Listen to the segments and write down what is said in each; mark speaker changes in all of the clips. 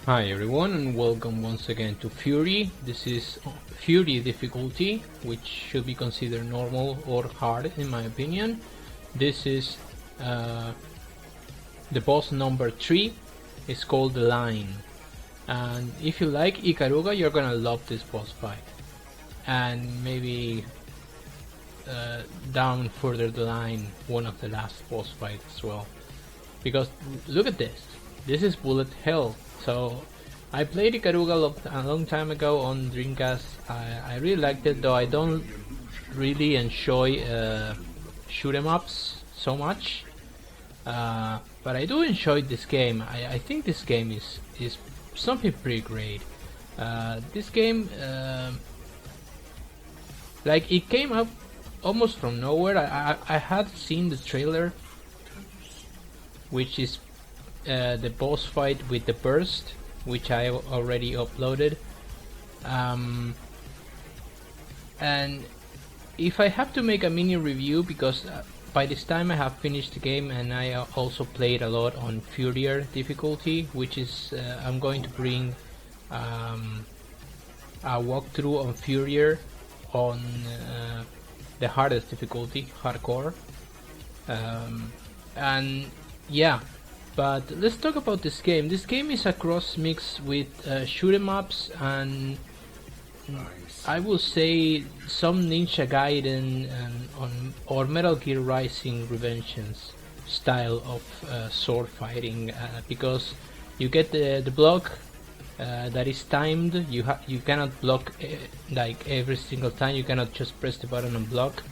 Speaker 1: Hi everyone and welcome once again to Furi. This is Furi difficulty, which should be considered normal or hard in my opinion. This is the boss number 3. It's called the Line, and if you like Ikaruga you're gonna love this boss fight, and maybe down further the line one of the last boss fights as well, because look at this. This is bullet hell. So I played Ikaruga a long time ago on Dreamcast. I really liked it, though I don't really enjoy shoot 'em ups so much. But I do enjoy this game. I think this game is something pretty great. This game, like, it came up almost from nowhere. I had seen the trailer, which is the boss fight with the burst, which I already uploaded, and if I have to make a mini review, because by this time I have finished the game and I also played a lot on Furier difficulty, which is I'm going to bring a walkthrough on Furier on the hardest difficulty, hardcore, and yeah. But let's talk about this game. This game is a cross mix with shoot 'em ups and I will say some Ninja Gaiden or Metal Gear Rising Revengeance style of sword fighting, because you get the block that is timed. You cannot block like every single time. You cannot just press the button and block.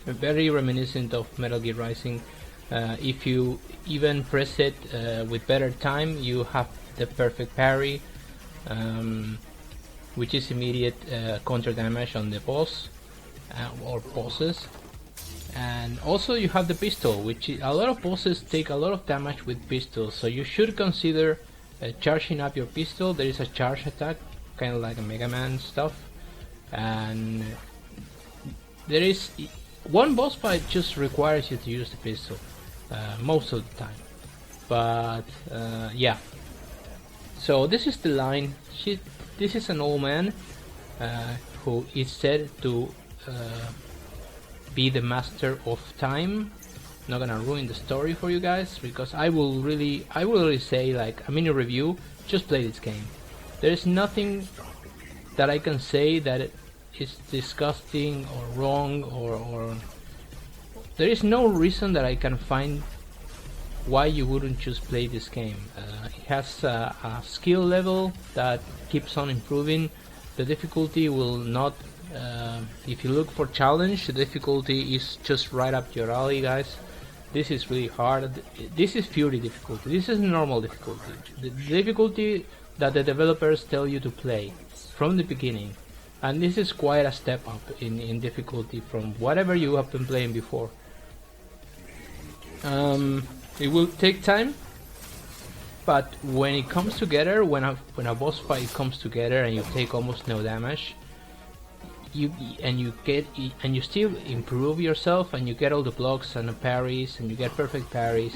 Speaker 1: Very reminiscent of Metal Gear Rising. If you even press it with better time, you have the perfect parry, which is immediate counter damage on the boss or bosses. And also you have the pistol, which a lot of bosses take a lot of damage with pistols, so you should consider charging up your pistol. There is a charge attack, kind of like a Mega Man stuff, and there is one boss fight just requires you to use the pistol most of the time. But yeah, so this is the Line. This is an old man who is said to be the master of time. Not gonna ruin the story for you guys, because I will really say, like, a mini review. Just play this game. There is nothing that I can say that is disgusting or wrong, or there is no reason that I can find why you wouldn't just play this game. It has a skill level that keeps on improving. The difficulty will not, if you look for challenge, the difficulty is just right up your alley, guys. This is really hard. This is Fury difficulty. This is normal difficulty. The difficulty that the developers tell you to play from the beginning. And this is quite a step up in difficulty from whatever you have been playing before. It will take time, but when it comes together, when a boss fight comes together and you take almost no damage, you still improve yourself, and you get all the blocks and the parries, and you get perfect parries.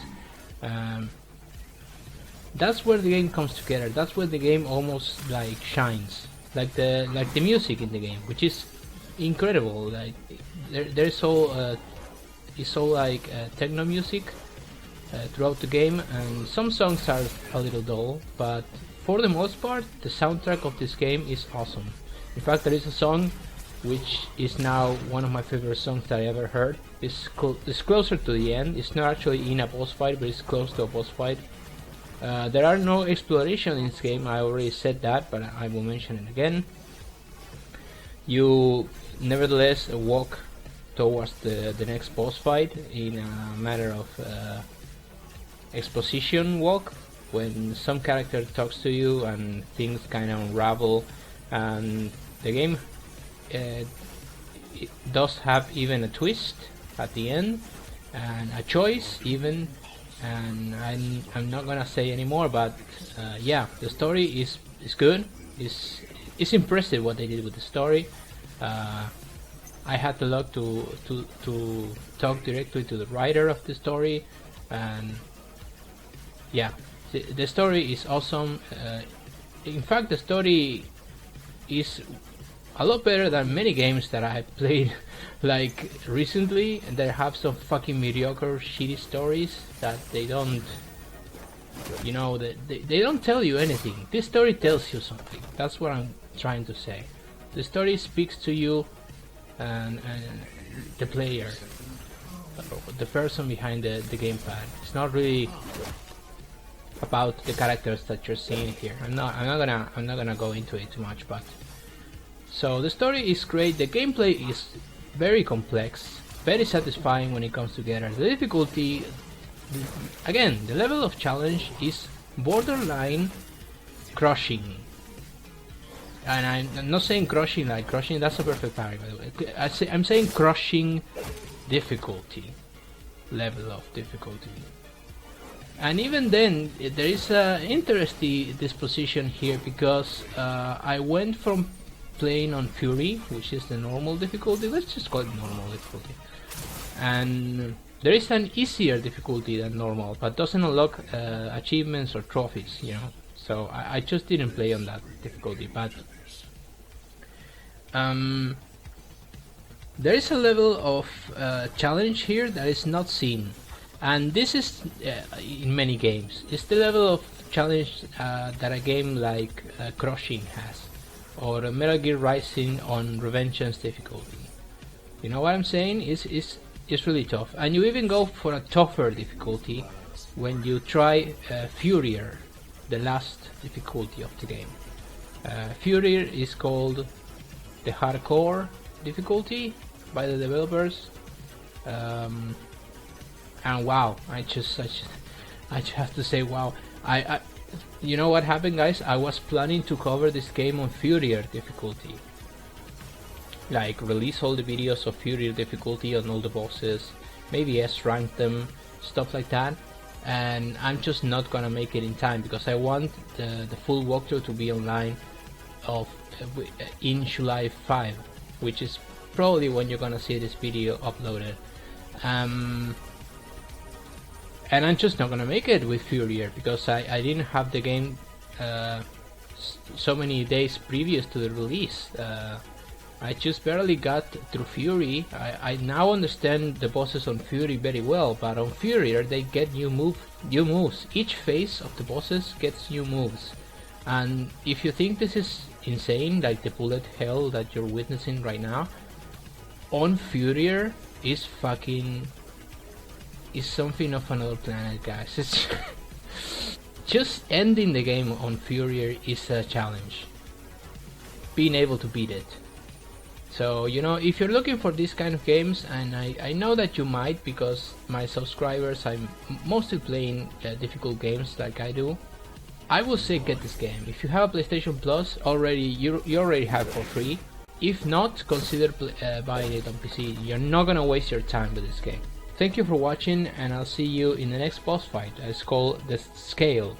Speaker 1: That's where the game comes together. That's where the game almost like shines. Like the music in the game, which is incredible. Like there's all it's all like techno music throughout the game, and some songs are a little dull, but for the most part the soundtrack of this game is awesome. In fact, there is a song which is now one of my favorite songs that I ever heard. It's closer to the end. It's not actually in a boss fight, but it's close to a boss fight. There are no exploration in this game. I already said that, but I will mention it again. You nevertheless walk towards the next boss fight in a matter of exposition walk, when some character talks to you and things kind of unravel, and the game it does have even a twist at the end and a choice even. And I'm not gonna say anymore, but yeah, the story is good. It's impressive what they did with the story. I had the luck to talk directly to the writer of the story, and yeah, The story is awesome. In fact, the story is a lot better than many games that I have played like recently. They have some fucking mediocre, shitty stories that they don't, you know, they don't tell you anything. This story tells you something. That's what I'm trying to say. The story speaks to you, and the player, the person behind the gamepad. It's not really about the characters that you're seeing here. I'm not gonna go into it too much, but so the story is great. The gameplay is very complex, very satisfying when it comes together. The difficulty, again, the level of challenge is borderline crushing. And I'm not saying crushing like crushing. That's a perfect parry, by the way. I'm saying crushing difficulty, level of difficulty. And even then, there is an interesting disposition here, because I went from playing on Furi, which is the normal difficulty. Let's just call it normal difficulty. And there is an easier difficulty than normal, but doesn't unlock achievements or trophies, you know. So I just didn't play on that difficulty. But there is a level of challenge here that is not seen. And this is in many games. It's the level of challenge that a game like Crushing has, or Metal Gear Rising on Revengeance difficulty. You know what I'm saying? It's really tough. And you even go for a tougher difficulty when you try Furier, the last difficulty of the game. Furier is called the hardcore difficulty by the developers. And wow, I just have to say wow. I you know what happened, guys? I was planning to cover this game on Furier difficulty, like release all the videos of Furier difficulty on all the bosses, maybe S-rank them, stuff like that. And I'm just not gonna make it in time, because I want the full walkthrough to be online in July 5, which is probably when you're gonna see this video uploaded. And I'm just not gonna make it with Furier, because I didn't have the game so many days previous to the release. I just barely got through Furi. I now understand the bosses on Furi very well, but on Furier they get new moves. Each phase of the bosses gets new moves. And if you think this is insane, like the bullet hell that you're witnessing right now, on Furier is something of another planet, guys. It's just ending the game on Furier is a challenge. Being able to beat it. So, you know, if you're looking for these kind of games, and I know that you might, because my subscribers, I'm mostly playing difficult games like I do, I will say get this game. If you have a PlayStation Plus already, you already have it for free. If not, consider buying it on PC. You're not gonna waste your time with this game. Thank you for watching, and I'll see you in the next boss fight. It's called the Scale.